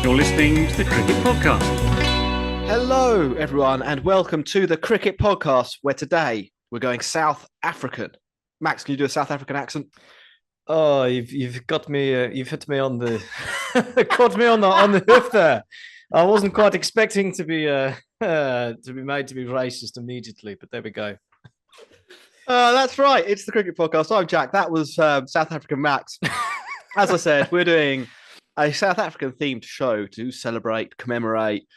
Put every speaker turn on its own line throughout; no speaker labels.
You're listening to the Cricket Podcast.
Hello, everyone, and welcome to the Cricket Podcast, where today we're going South African. Max, can you do a South African accent?
Oh, you've got me. You've hit me on the caught me on the hoof there. I wasn't quite expecting to be made to be racist immediately, but there we go.
That's right. It's the Cricket Podcast. I'm Jack. That was South African Max. As I said, we're doing a South African themed show to celebrate, commemorate,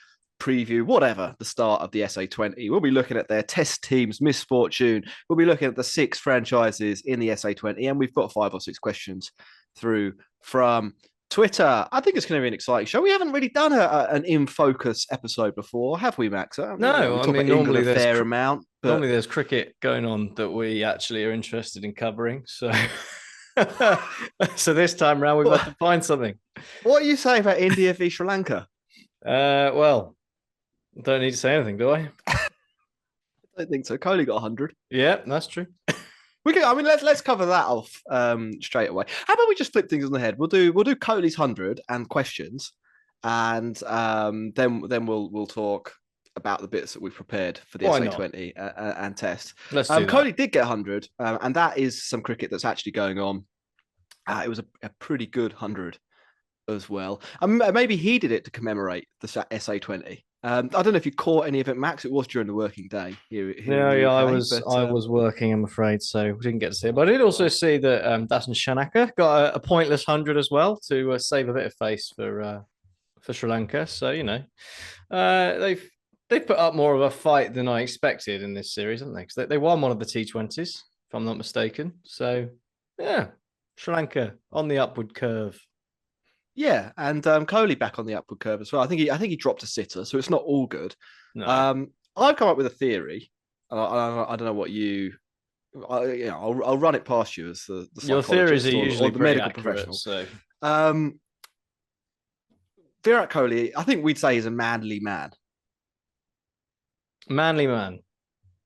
preview, whatever, the start of the SA20. We'll be looking at their test team's misfortune. We'll be looking at the 6 franchises in the SA20, and we've got 5 or 6 questions through from Twitter. I think it's going to be an exciting show. We haven't really done an in focus episode before, have we, Max?
No,
we talk about
normally
England a fair amount. But...
Normally there's cricket going on that we actually are interested in covering. So, so this time around we've got to find something.
What are you saying about India v Sri Lanka?
Well, don't need to say anything, do I?
I don't think so. Kohli got 100.
Yeah, that's true.
Let's cover that off straight away. How about we just flip things on the head? We'll do Kohli's 100 and questions, and then we'll talk about the bits that we've prepared for the SA20 and test.
Let's do that.
Kohli did get 100, and that is some cricket that's actually going on. It was a pretty good 100 as well. Maybe he did it to commemorate the SA20. I don't know if you caught any of it, Max. It was during the working day here in the UK,
I was working, I'm afraid, so we didn't get to see it. But I did also see that Dasan Shanaka got a pointless 100 as well to save a bit of face for Sri Lanka. So they've put up more of a fight than I expected in this series, haven't they? Because they won one of the T20s, if I'm not mistaken. So yeah, Sri Lanka on the upward curve.
Yeah, and Kohli back on the upward curve as well. I think he dropped a sitter, so it's not all good.
No.
I've come up with a theory. I don't know what you. I'll run it past you as the
your theories are usually
or the medical
accurate,
professional.
So
Virat Kohli, I think we'd say he's a manly man.
Manly man.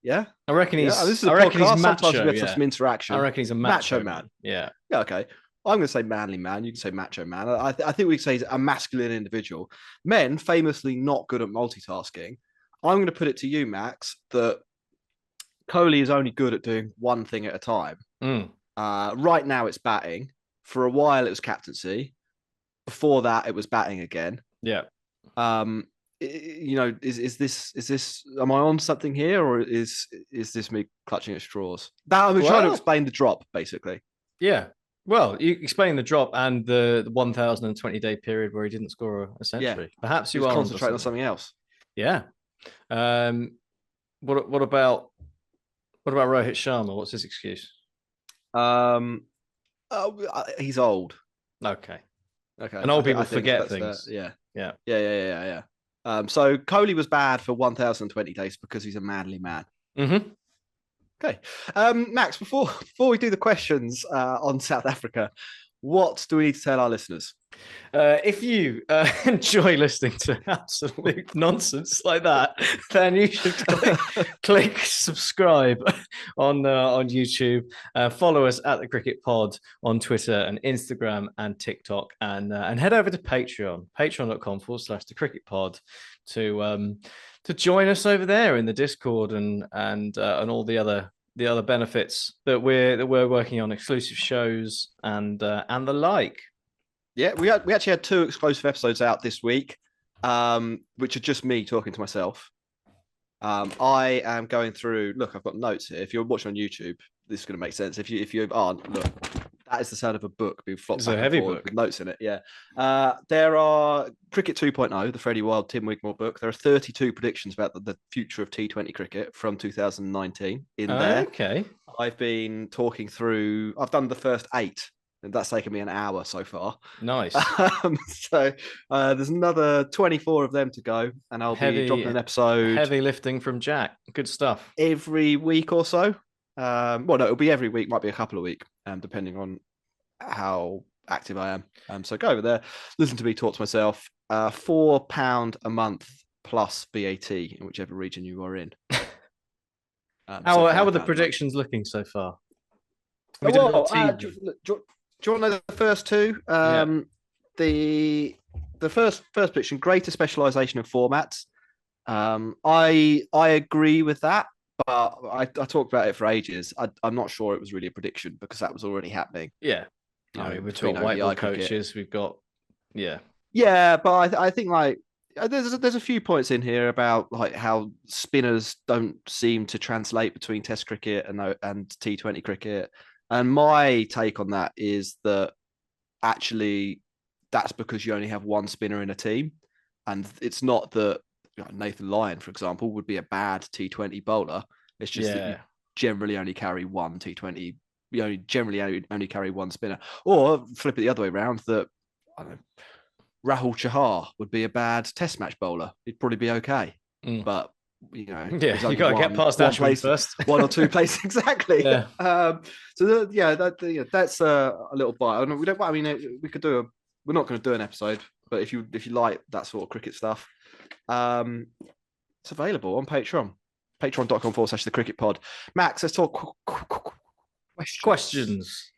Yeah,
I reckon he's.
This is a
I reckon
podcast.
he's macho.
Sometimes we have some interaction.
I reckon he's a macho man. Yeah.
Yeah. Okay. I'm going to say manly man. You can say macho man. I think we can say he's a masculine individual. Men famously not good at multitasking. I'm going to put it to you, Max, that Kohli is only good at doing one thing at a time. Right now it's batting. For a while it was captaincy. Before that it was batting again.
Yeah.
Is this? Am I on something here, or is this me clutching at straws? I'm trying to explain the drop, basically.
Yeah. Well, you explain the drop and the 1,020-day period where he didn't score a century. Yeah. Perhaps you are
concentrating on something else.
Yeah. What about Rohit Sharma? What's his excuse?
He's old.
Okay. And old people forget things.
Yeah.
Yeah.
So Kohli was bad for 1,020 days because he's a manly man.
Mm-hmm.
Okay. Max, before we do the questions on South Africa, what do we need to tell our listeners?
If you enjoy listening to absolute nonsense like that, then you should click subscribe on YouTube. Follow us at the Cricket Pod on Twitter and Instagram and TikTok, and head over to patreon.com/the Cricket Pod to join us over there in the Discord and all the other benefits that we're working on, exclusive shows and the like.
Yeah, we actually had 2 exclusive episodes out this week, which are just me talking to myself. I am going through. Look, I've got notes here. If you're watching on YouTube, this is going to make sense. If you aren't, look, that is the sound of a book being flopped back and forward with notes in it. Yeah. There are Cricket 2.0, the Freddie Wild, Tim Wigmore book. There are 32 predictions about the future of T20 cricket from 2019 in there.
Okay.
I've been talking through. I've done the first 8. And that's taken me an hour so far.
Nice.
So there's another 24 of them to go, and I'll be dropping an episode.
Heavy lifting from Jack. Good stuff.
Every week or so. No, it'll be every week. Might be a couple of weeks, depending on how active I am. So go over there, listen to me talk to myself. £4 a month plus VAT in whichever region you are in.
How are the predictions looking so far?
Do you want to know the first 2? the first prediction, greater specialisation in formats. I agree with that, but I talked about it for ages. I'm not sure it was really a prediction because that was already happening.
Yeah. We've
between
got
ODI
whiteboard
cricket.
coaches. We've got,
Yeah, but I think like there's a few points in here about like how spinners don't seem to translate between Test cricket and T20 cricket. And my take on that is that actually that's because you only have one spinner in a team, and it's not that Nathan Lyon, for example, would be a bad T20 bowler. It's just that you generally only carry one T20. You generally only carry one spinner, or flip it the other way around. That I don't know, Rahul Chahar would be a bad Test match bowler. He'd probably be okay, but you got to
get past Ashwin first.
One or two places exactly.
Yeah.
That's a little bite. We don't. I mean, we could do we're not going to do an episode, but if you like that sort of cricket stuff, it's available on Patreon. Patreon.com/the cricket pod. Max, let's talk
questions.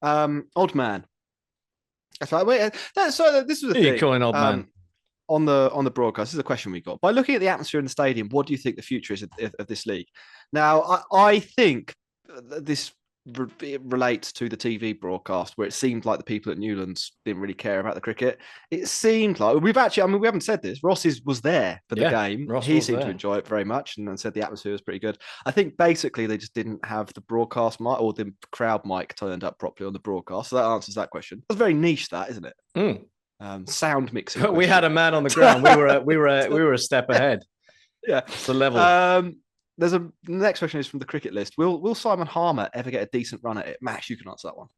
Odd man. That's right. This was the thing.
You calling odd man?
On the broadcast, this is a question we got. By looking at the atmosphere in the stadium, what do you think the future is of this league? Now, I think this relates to the TV broadcast, where it seemed like the people at Newlands didn't really care about the cricket. It seemed like we haven't said this. Ross was there for the game. He seemed to enjoy it very much and said the atmosphere was pretty good. I think basically they just didn't have the broadcast mic or the crowd mic turned up properly on the broadcast. So that answers that question. That's very niche, that, isn't it? Sound mixing.
But we had a man on the ground. We were a step ahead.
Yeah,
it's the level.
The next question is from the cricket list. Will Simon Harmer ever get a decent run at it? Max, you can answer that one.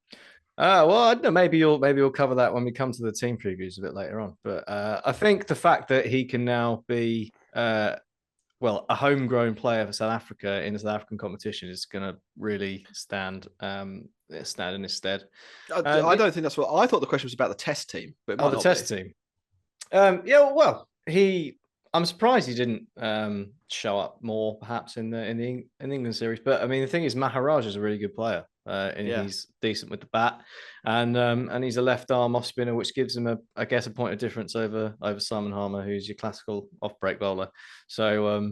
Well, I don't know. Maybe you'll cover that when we come to the team previews a bit later on. But I think the fact that he can now be a homegrown player for South Africa in the South African competition is going to really stand in his stead.
I don't think that's what I thought. The question was about the Test team, but
the Test team. I'm surprised he didn't show up more, perhaps in the England series. But I mean, the thing is, Maharaj is a really good player, and he's decent with the bat, and he's a left arm off spinner, which gives him a point of difference over Simon Harmer, who's your classical off break bowler. So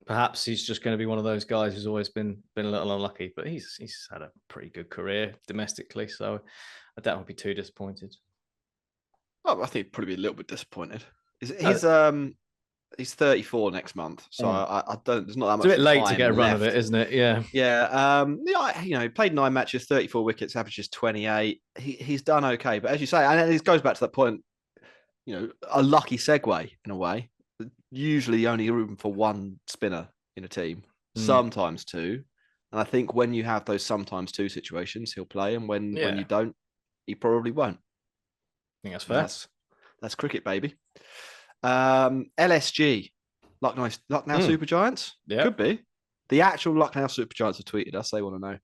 perhaps he's just going to be one of those guys who's always been a little unlucky, but he's had a pretty good career domestically, so I doubt I'll be too disappointed.
Oh, I think he'd probably be a little bit disappointed. He's 34 next month, so I don't. There's not that much.
It's a bit late
to
get a run of it, isn't it? Yeah.
He played 9 matches, 34 wickets, averages 28. He's done okay, but as you say, and it goes back to that point. A lucky segue in a way. Usually, only room for one spinner in a team, sometimes two. And I think when you have those sometimes two situations, he'll play, and when you don't, he probably won't.
I think that's fair.
That's cricket, baby. LSG, Lucknow Super Giants. Could be. The actual Lucknow Super Giants have tweeted us. They want to know.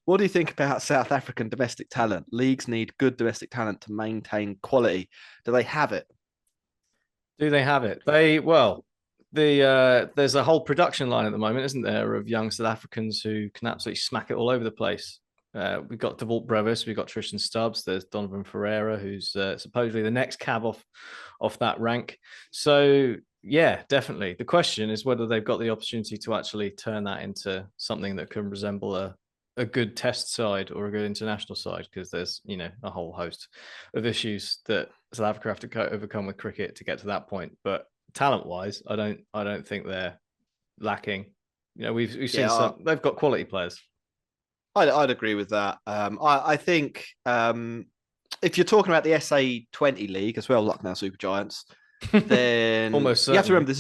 What do you think about South African domestic talent? Leagues need good domestic talent to maintain quality. Do they have it?
Do they have it? There's a whole production line at the moment, isn't there, of young South Africans who can absolutely smack it all over the place. We've got DeVault Brevis, we've got Tristan Stubbs, there's Donovan Ferreira, who's supposedly the next cab off that rank. So, yeah, definitely. The question is whether they've got the opportunity to actually turn that into something that can resemble a good Test side or a good international side, because there's, a whole host of issues that South Africa have to overcome with cricket to get to that point. But talent-wise, I don't think they're lacking. We've seen some. They've got quality players.
I'd agree with that. I think if you're talking about the SA20 league as well, Lucknow Super Giants, then
almost certainly.
You have to remember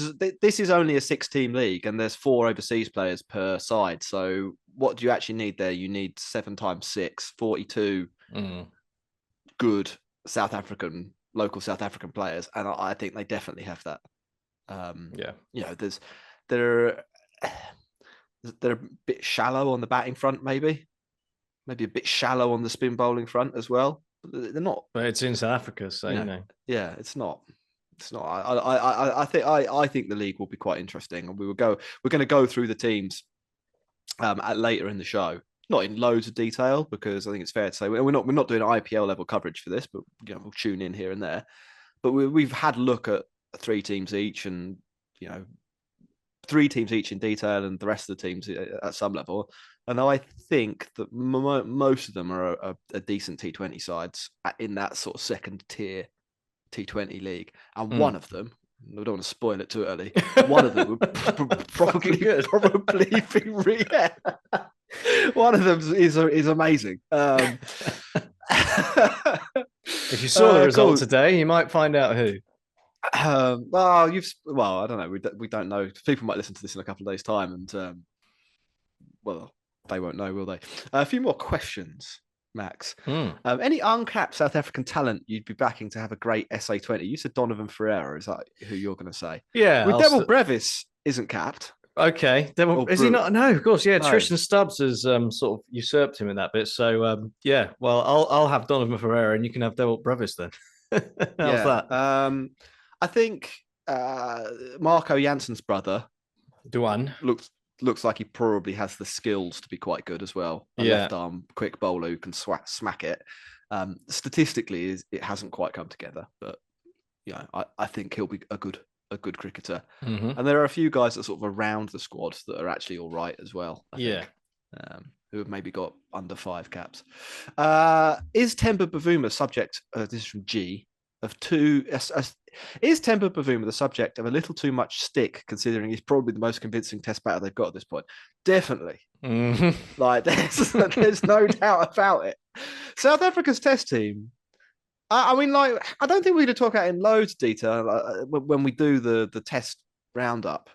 this is only a 6-team league, and there's 4 overseas players per side. So what do you actually need there? You need 7 times 6, 42 good local South African players, and I think they definitely have that. They're a bit shallow on the batting front, maybe a bit shallow on the spin bowling front as well. But they're not.
But it's in South Africa, so
Yeah, it's not. It's not. I think the league will be quite interesting, and we're going to go through the teams later in the show. not in loads of detail, because I think it's fair to say we're not doing IPL level coverage for this, but we'll tune in here and there. But we've had a look at 3 teams each, and 3 teams each in detail, and the rest of the teams at some level. And I think that most of them are a decent T20 sides in that sort of second tier T20 league, and one of them, I don't want to spoil it too early, one of them would probably be one of them is amazing.
If you saw the result today, you might find out who.
I don't know. We don't know. People might listen to this in a couple of days' time, and they won't know, will they? A few more questions, Max. Any uncapped South African talent you'd be backing to have a great SA20? You said Donovan Ferreira. Is that who you're going to say?
Yeah.
Devil Brevis isn't capped.
Okay. Is he not? No, of course. Yeah. No. Tristan Stubbs has sort of usurped him in that bit. So, yeah. Well, I'll have Donovan Ferreira, and you can have Devil Brevis then. How's that?
I think Marco Janssen's brother,
Duan,
looks like he probably has the skills to be quite good as well. A left arm quick bowler who can smack it. Statistically, it hasn't quite come together, but I think he'll be a good cricketer. And there are a few guys that sort of around the squad that are actually all right as well. I think, who have maybe got under 5 caps. Is Temba Bavuma subject? This is from G. Is Temba Bavuma the subject of a little too much stick, considering he's probably the most convincing Test batter they've got at this point? Definitely. Like there's no doubt about it. South Africa's Test team. I mean, like, I don't think we're going to talk about in loads of detail when we do the Test roundup,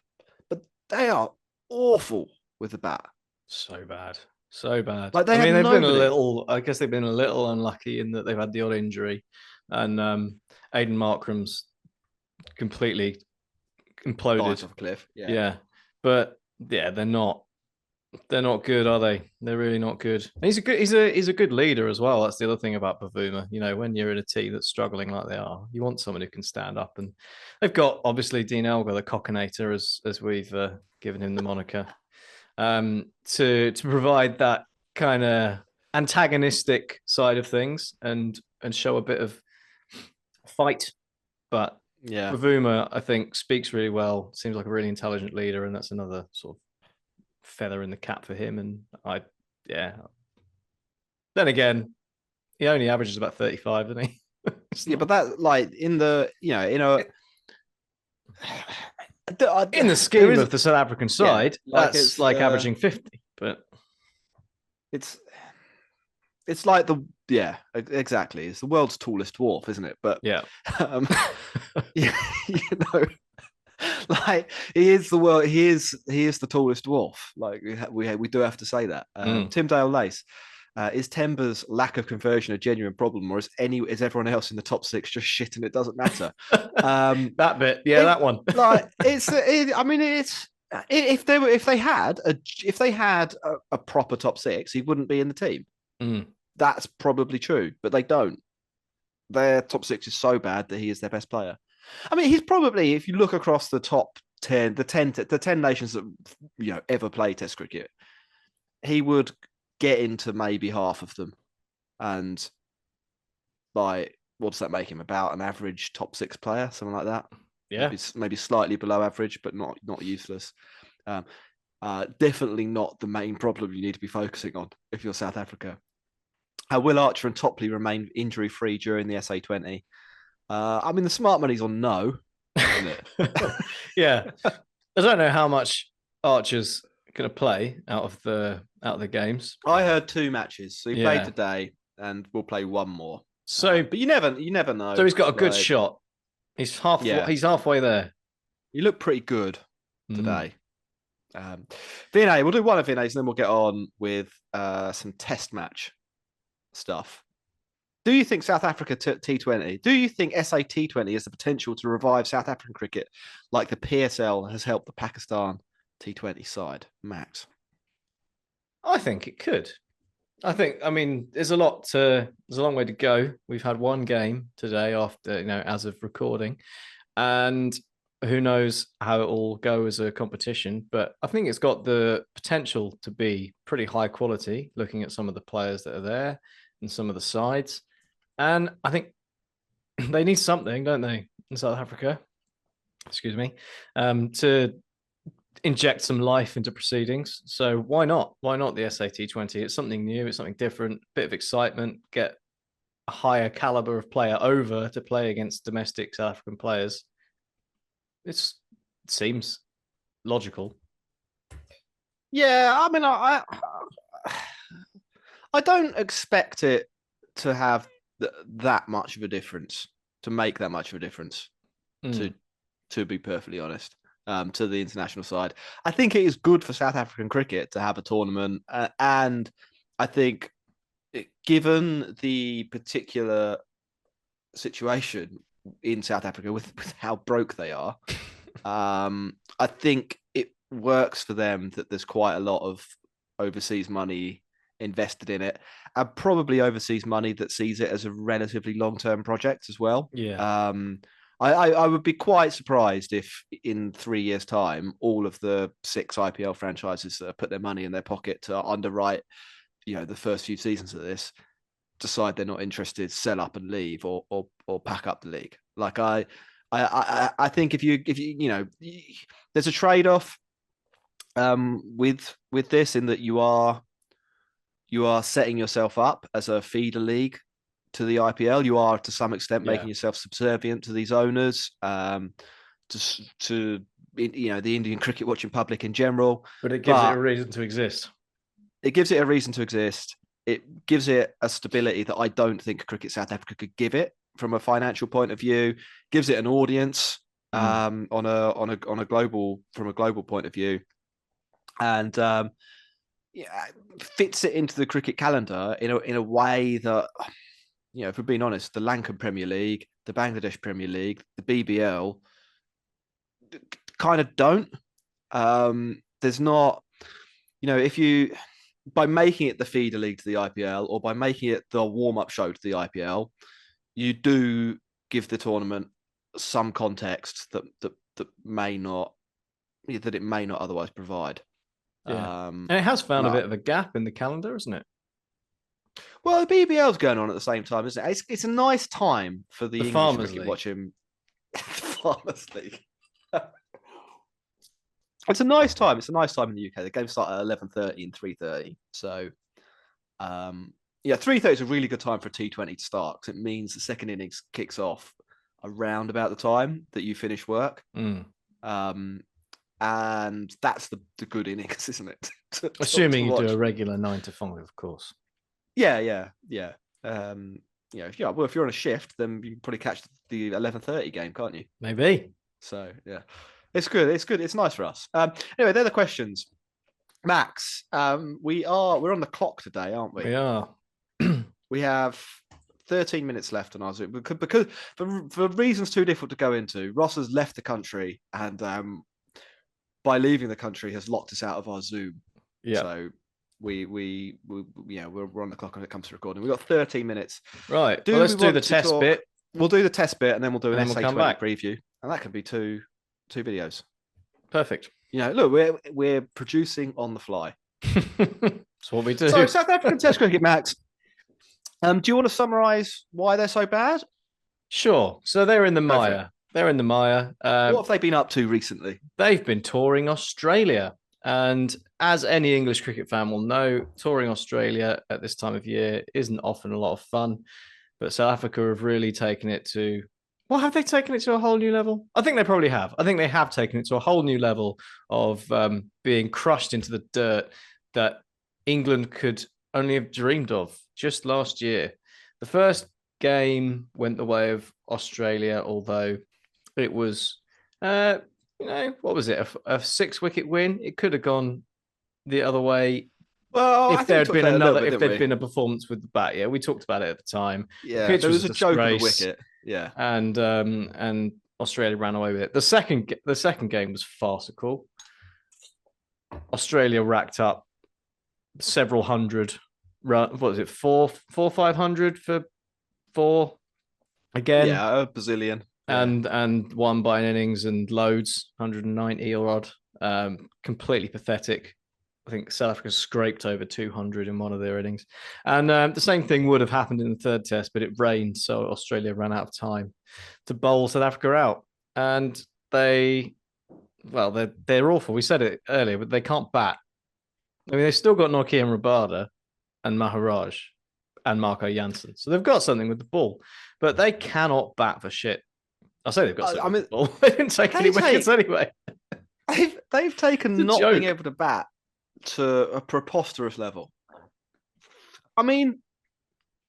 but they are awful with the bat.
So bad. Like
they've been
a little. I guess they've been a little unlucky in that they've had the odd injury, and Aiden Markram's completely imploded
off a cliff.
Yeah, but yeah, they're not good, are they? They're really not good. And he's a good leader as well. That's the other thing about Bavuma. When you're in a team that's struggling like they are, you want someone who can stand up. And they've got obviously Dean Elgar, the cockinator, as we've given him the moniker, to provide that kind of antagonistic side of things and show a bit of fight. But Bavuma, I think, speaks really well. Seems like a really intelligent leader, and that's another sort of feather in the cap for him. And then again, he only averages about 35, doesn't he?
But that, like, in the
in the scheme of the South African side, that's like averaging 50. But
it's like exactly. It's the world's tallest dwarf, isn't it? But like, he is the world. He is the tallest dwarf. Like, we do have to say that. Tim Dale Lace. Is Temba's lack of conversion a genuine problem, or is everyone else in the top 6 just shit and it doesn't matter?
That bit, that one.
Like, it's if they had a proper top 6, he wouldn't be in the team. That's probably true, but they don't. Their top 6 is so bad that he is their best player. I mean, he's probably, if you look across the top 10, the 10 nations that ever play Test cricket, he would get into maybe half of them. And like, what does that make him? About an average top 6 player, something like that.
Yeah,
maybe slightly below average, but not useless. Definitely not the main problem you need to be focusing on if you're South Africa. Will Archer and Topley remain injury-free during the SA20? I mean, the smart money's on no, isn't it?
Yeah. I don't know how much Archer's going to play out of the games.
I heard 2 matches. So he played today, and we'll play 1 more.
So,
but you never know.
So he's got a good shot. He's halfway there.
He looked pretty good today. VNA, we'll do one of VNAs, and then we'll get on with some Test match stuff. Do you think South Africa T20? Do you think SA T20 has the potential to revive South African cricket like the PSL has helped the Pakistan T20 side, Max?
I think it could. I mean, there's a long way to go. We've had 1 game today after, as of recording, and who knows how it will go as a competition, but I think it's got the potential to be pretty high quality, looking at some of the players that are there and some of the sides. And I think they need something, don't they, in South Africa? Excuse me, to inject some life into proceedings. So why not? Why not the SAT20? It's something new. It's something different. Bit of excitement. Get a higher caliber of player over to play against domestic South African players. It seems logical.
Yeah, I mean, I don't expect it to have that much of a difference, to make that much of a difference, to be perfectly honest, to the international side. I think it is good for South African cricket to have a tournament, and I think, given the particular situation in South Africa with how broke they are, I think it works for them that there's quite a lot of overseas money invested in it, and probably overseas money that sees it as a relatively long-term project as well.
Yeah.
I would be quite surprised if in 3 years' time, all of the 6 IPL franchises that have put their money in their pocket to underwrite, the first few seasons of this, decide they're not interested, sell up and leave, or pack up the league. Like I think if you there's a trade-off with this, in that you are setting yourself up as a feeder league to the IPL. You are, to some extent, making yourself subservient to these owners, to the Indian cricket watching public in general.
But it gives it a reason to exist.
It gives it a reason to exist. It gives it a stability that I don't think Cricket South Africa could give it from a financial point of view. Gives it an audience on a global point of view, and fits it into the cricket calendar in a way that, if we're being honest, the Lankan Premier League, the Bangladesh Premier League, the BBL kind of don't. There's not, if you, by making it the feeder league to the IPL, or by making it the warm-up show to the IPL, you do give the tournament some context that it may not otherwise provide.
Yeah. And it has found a bit of a gap in the calendar, isn't it?
Well, the BBL's going on at the same time, isn't it? It's a nice time for the English
Farmers
cricket
League.
watching. The Farmers League. It's a nice time. It's a nice time in the UK. The games start at 11:30 and 3:30. So, 3:30 is a really good time for a T20 to start, because it means the second innings kicks off around about the time that you finish work. And that's the good innings, isn't it?
Assuming you do a regular 9 to 5, of course.
Yeah. If you're on a shift, then you can probably catch the 11:30 game, can't you?
Maybe.
So yeah, it's good. It's nice for us. Anyway, they're the questions. Max, we're on the clock today, aren't we?
We are.
We have 13 minutes left on our Zoom because for reasons too difficult to go into, Ross has left the country, and by leaving the country has locked us out of our Zoom. Yeah. So we're on the clock when it comes to recording. We've got 13 minutes.
Right. Let's do the test bit.
We'll do the test bit, and then we'll do an SA20
we'll
preview, and that can be two videos.
Perfect.
Look, we're producing on the fly.
That's what we do.
So South African Test cricket, Max. Do you want to summarise why they're so bad?
Sure. So they're in the mire. What
have they been up to recently?
They've been touring Australia. And as any English cricket fan will know, touring Australia at this time of year isn't often a lot of fun. But South Africa have really taken it to... Well, have they taken it to a whole new level? I think they probably have. I think they have taken it to a whole new level of being crushed into the dirt that England could only have dreamed of just last year. The first game went the way of Australia, although it was, what was it? A 6-wicket win. It could have gone the other way.
Well,
if there'd been a performance with the bat. Yeah, we talked about it at the time.
Yeah, there was a joke of the wicket. Yeah,
and Australia ran away with it. The second game was farcical. Australia racked up several hundred run. What was it? 500 for 4 again?
Yeah, a bazillion.
and won by an innings and loads, 190 or odd. Completely pathetic. I think South Africa scraped over 200 in one of their innings. And the same thing would have happened in the third test, but it rained, so Australia ran out of time to bowl South Africa out. And they're awful. We said it earlier, but they can't bat. I mean, they've still got Nortje and Rabada and Maharaj and Marco Jansen. So they've got something with the ball, but they cannot bat for shit. I say they've got something with the ball. They didn't take any wickets anyway.
They've taken not being able to bat to a preposterous level. I mean,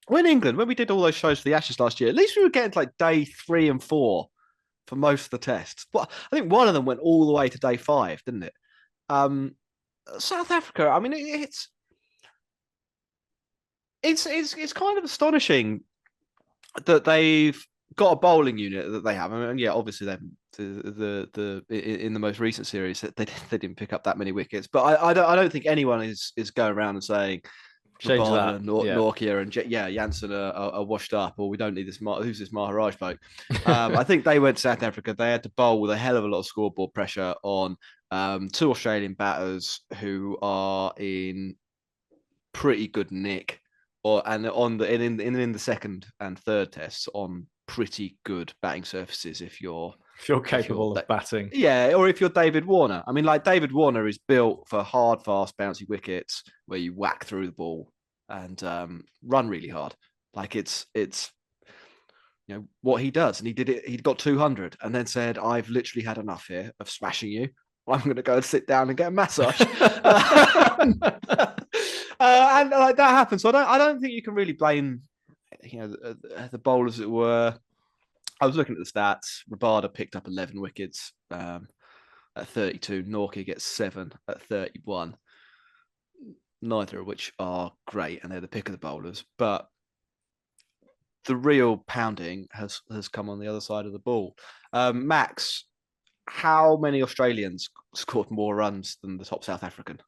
when we did all those shows for the Ashes last year, at least we were getting to like day 3 and 4 for most of the tests. Well, I think one of them went all the way to day 5, didn't it? South Africa, I mean, it's kind of astonishing that they've got a bowling unit that they have. I mean, yeah, obviously in the most recent series they didn't pick up that many wickets, but I don't think anyone is going around and saying Nortje and Jansen are washed up, or we don't need this. Who's this Maharaj bloke? I think they went to South Africa. They had to bowl with a hell of a lot of scoreboard pressure on 2 Australian batters who are in pretty good nick, in the second and third tests on pretty good batting surfaces if you're
capable of batting.
Yeah, or if you're David Warner. I mean, like David Warner is built for hard, fast, bouncy wickets where you whack through the ball and run really hard. Like it's what he does, and he did it. He got 200 and then said, "I've literally had enough here of smashing you. I'm going to go and sit down and get a massage." And like that happened. So I don't think you can really blame the bowlers that were. I was looking at the stats. Rabada picked up 11 wickets at 32. Nortje gets 7 at 31. Neither of which are great, and they're the pick of the bowlers. But the real pounding has come on the other side of the ball. Max, how many Australians scored more runs than the top South African?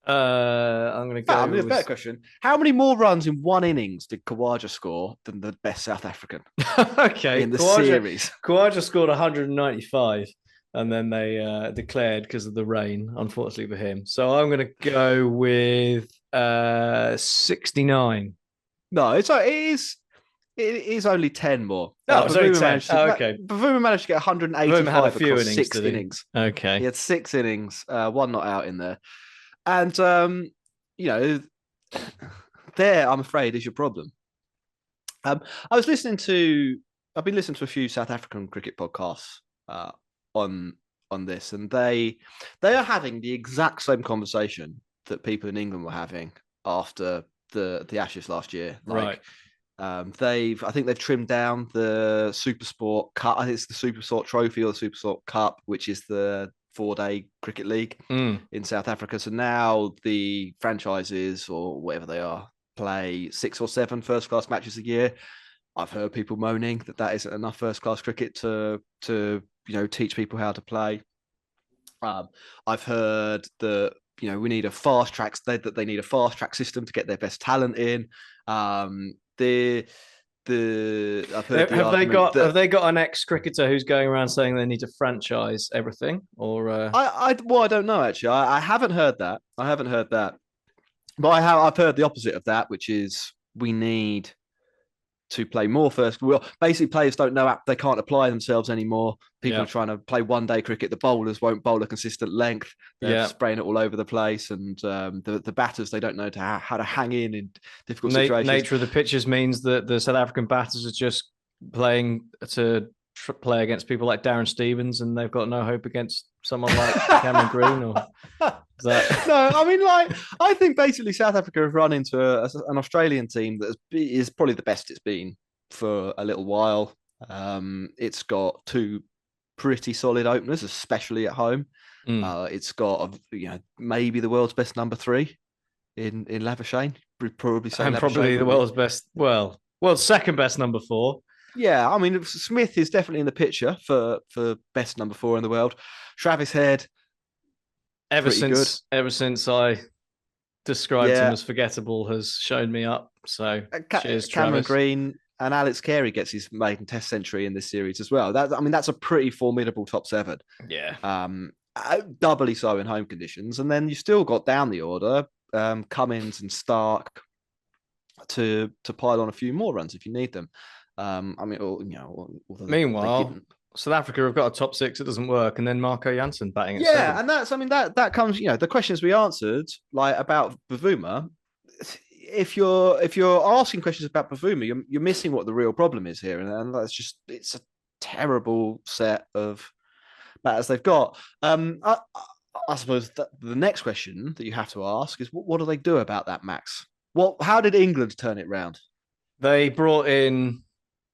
I'm going to go.
A better question. How many more runs in one innings did Khawaja score than the best South African?
Okay,
in the series,
Khawaja scored 195, and then they declared because of the rain, unfortunately for him. So I'm going to go with 69.
No, it is only 10 more.
Oh, it's only 10. Okay.
Bavuma managed to get 185
had a few
across
innings,
6 innings.
Okay.
He had 6 innings, 1 not out in there. And, there, I'm afraid, is your problem. I've been listening to a few South African cricket podcasts on this, and they are having the exact same conversation that people in England were having after the Ashes last year.
Right.
I think they've trimmed down the Supersport Cup. I think it's the Supersport Trophy or the Supersport Cup, which is the 4-day cricket league in South Africa. So now the franchises, or whatever they are, play 6 or 7 first-class matches a year. I've heard people moaning that isn't enough first-class cricket to teach people how to play. I've heard that we need a fast track. That they need a fast track system to get their best talent in. Have
they got an ex-cricketer who's going around saying they need to franchise everything? Or
I don't know actually. I haven't heard that. But I've heard the opposite of that, which is we need to play more first. Well, basically, players don't know they can't apply themselves anymore. People are trying to play 1-day cricket. The bowlers won't bowl a consistent length. They're spraying it all over the place, and the batters, they don't know how to hang in difficult situations.
Nature of the pitches means that the South African batters are just playing to play against people like Darren Stevens, and they've got no hope against someone like Cameron Green. Or that... No,
I mean, I think basically South Africa have run into an Australian team that is probably the best it's been for a little while. It's got 2 pretty solid openers, especially at home. It's got maybe the world's best number 3 in Labuschagne. Probably
the world's best. Well, world's second best number 4.
Yeah, I mean, Smith is definitely in the picture for best number 4 in the world. Travis Head,
ever since I described him as forgettable, has shown me up. So cheers,
Cameron
Travis.
Green, and Alex Carey gets his maiden Test century in this series as well. That's a pretty formidable top 7.
Yeah.
Doubly so in home conditions, and then you still got down the order, Cummins and Stark to pile on a few more runs if you need them.
Meanwhile, South Africa have got a top 6. It doesn't work, and then Marco Jansen batting at 7.
And that comes. The questions we answered, like about Bavuma. If you're asking questions about Bavuma, you're missing what the real problem is here, and it's a terrible set of batters they've got. I suppose the next question that you have to ask is, what do they do about that, Max? How did England turn it round?
They brought in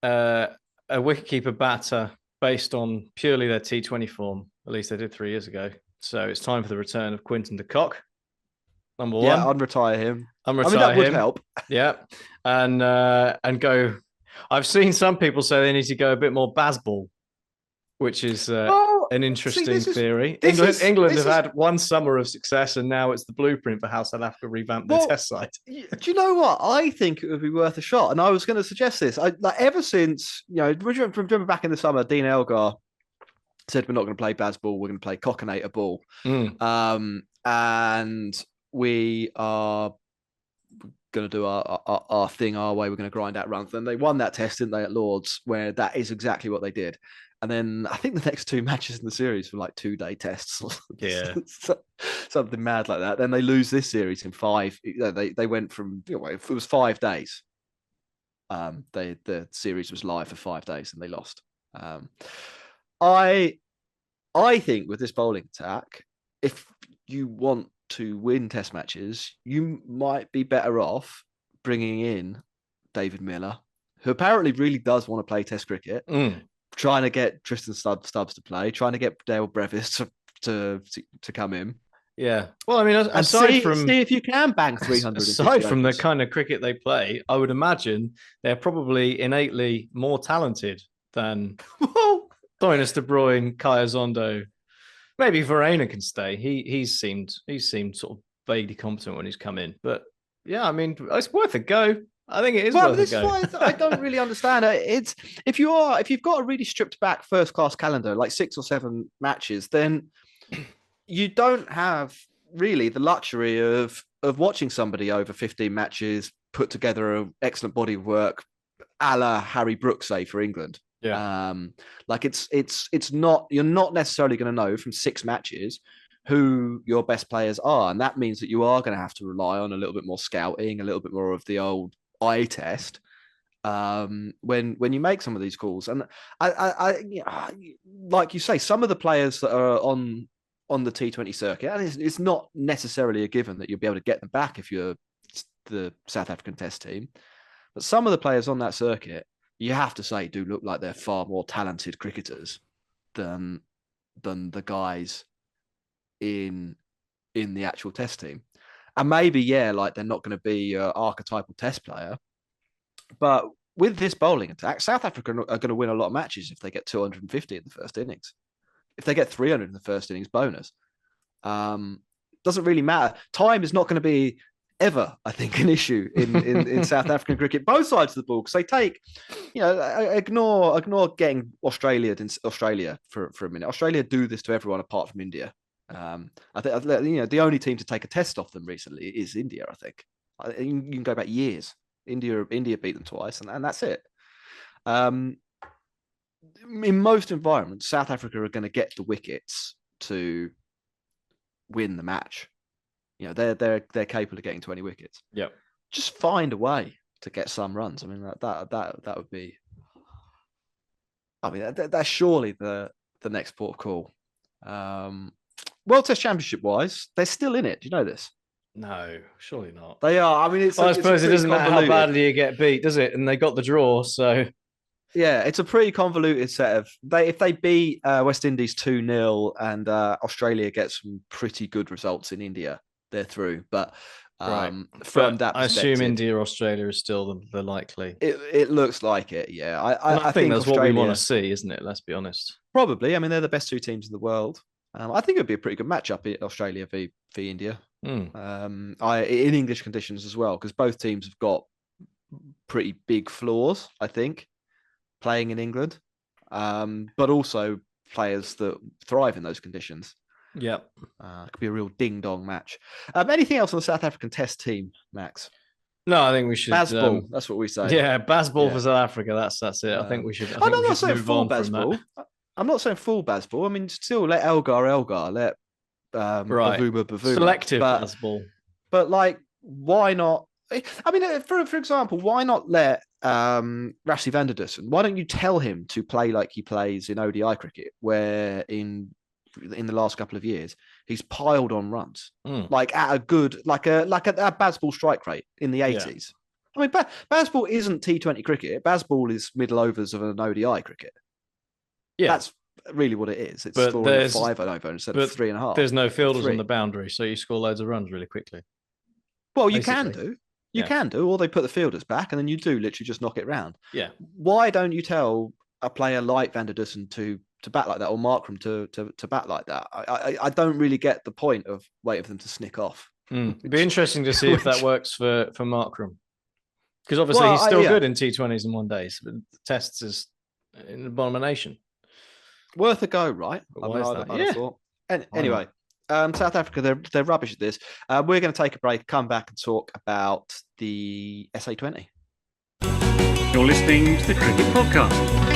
a wicketkeeper batter based on purely their T20 form. At least they did 3 years ago. So it's time for the return of Quinton de Kock. Number 1.
Yeah, unretire him.
That
would help.
Yeah, and go. I've seen some people say they need to go a bit more Bazball, which is an interesting theory. England have had one summer of success, and now it's the blueprint for how South Africa revamped their Test side.
Do you know what? I think it would be worth a shot, and I was going to suggest this. Ever since remember back in the summer, Dean Elgar said we're not going to play Bazball, we're going to play Cockinator ball, and we are going to do our thing our way. We're going to grind out runs. Then they won that Test, didn't they, at Lords, where that is exactly what they did. And then I think the next 2 matches in the series were like 2-day tests.
Yeah.
Something mad like that. Then they lose this series in 5. They went from, it was 5 days. The series was live for 5 days and they lost. I think with this bowling attack, if you want to win Test matches, you might be better off bringing in David Miller, who apparently really does want to play Test cricket. Trying to get Tristan Stubbs to play, trying to get Dale Brevis to come in.
Yeah. Well, I mean,
see if you can bang 300.
Aside from the kind of cricket they play, I would imagine they're probably innately more talented than Donis de Bruyne, Kaya Zondo. Maybe Verena can stay. He's seemed sort of vaguely competent when he's come in. But yeah, I mean, it's worth a go. I think it is worth a go.
This is why I don't really understand it. It's if you've got a really stripped back first class calendar, like 6 or 7 matches, then you don't have really the luxury of watching somebody over 15 matches put together an excellent body of work, a la Harry Brooks, say, for England.
Yeah.
It's not, you're not necessarily going to know from 6 matches who your best players are, and that means that you are going to have to rely on a little bit more scouting, a little bit more of the old eye test when you make some of these calls. And I like you say, some of the players that are on the T20 circuit, and it's not necessarily a given that you'll be able to get them back if you're the South African Test team, but some of the players on that circuit, you have to say, do look like they're far more talented cricketers than the guys in the actual Test team. And maybe, like they're not going to be an archetypal Test player. But with this bowling attack, South Africa are going to win a lot of matches if they get 250 in the first innings. If they get 300 in the first innings, bonus. Doesn't really matter. Time is not going to be ever, I think, an issue in South African cricket, both sides of the ball, because they take, ignore getting Australia for a minute. Australia do this to everyone apart from India. I think the only team to take a test off them recently is India. I think you can go back years. India beat them twice, and that's it. In most environments, South Africa are going to get the wickets to win the match. They're capable of getting 20 wickets.
Yep.
Just find a way to get some runs. I mean, that would be. I mean, that's surely the next port of call. World Test Championship wise, they're still in it. Do you know this?
No, surely not.
They are. I mean,
I suppose it doesn't matter how badly you get beat, does it? And they got the draw, so
yeah, it's a pretty convoluted set of. If they beat West Indies 2-0 and Australia gets some pretty good results in India, they're through. But from that,
I assume India or Australia is still the likely.
It looks like it. Yeah, I
think that's Australia, what we want to see, isn't it? Let's be honest.
Probably. I mean, they're the best 2 teams in the world. I think it'd be a pretty good matchup in Australia v India. In English conditions as well, because both teams have got pretty big flaws, I think, playing in England, but also players that thrive in those conditions.
Yeah.
It could be a real ding-dong match. Anything else on the South African Test team, Max?
No, I think we should.
Bazball, that's what we say.
Yeah, Bazball for South Africa. That's it. I think we should.
I'm not saying
move
full
on from
Bazball.
that.
I'm not saying full Bazball. I mean, still let Elgar, let
Right.
Bavuma.
Selective Bazball.
But like, why not? I mean, for example, why not let Rassie van der Dussen? Why don't you tell him to play like he plays in ODI cricket, where in the last couple of years he's piled on runs, like at a good, like a Bazball strike rate in the 80s. I mean, Bazball isn't T20 cricket. Bazball is middle overs of an ODI cricket. Yeah, that's really what it is. It's scoring 5 over instead of 3.5.
There's no fielders on the boundary, so you score loads of runs really quickly.
Well, you can do. You can do, or they put the fielders back, and then you do literally just knock it round.
Yeah.
Why don't you tell a player like Van der Dussen to bat like that, or Markram to bat like that? I don't really get the point of waiting for them to snick off.
It'd be interesting to see if that works for Markram, because obviously he's still good in T20s and one days, but Tests is an abomination.
Worth a go, right?
Why is that?
I thought. Anyway. South Africa, they're rubbish at this. We're going to take a break, come back and talk about the SA20.
You're listening to the Cricket Podcast.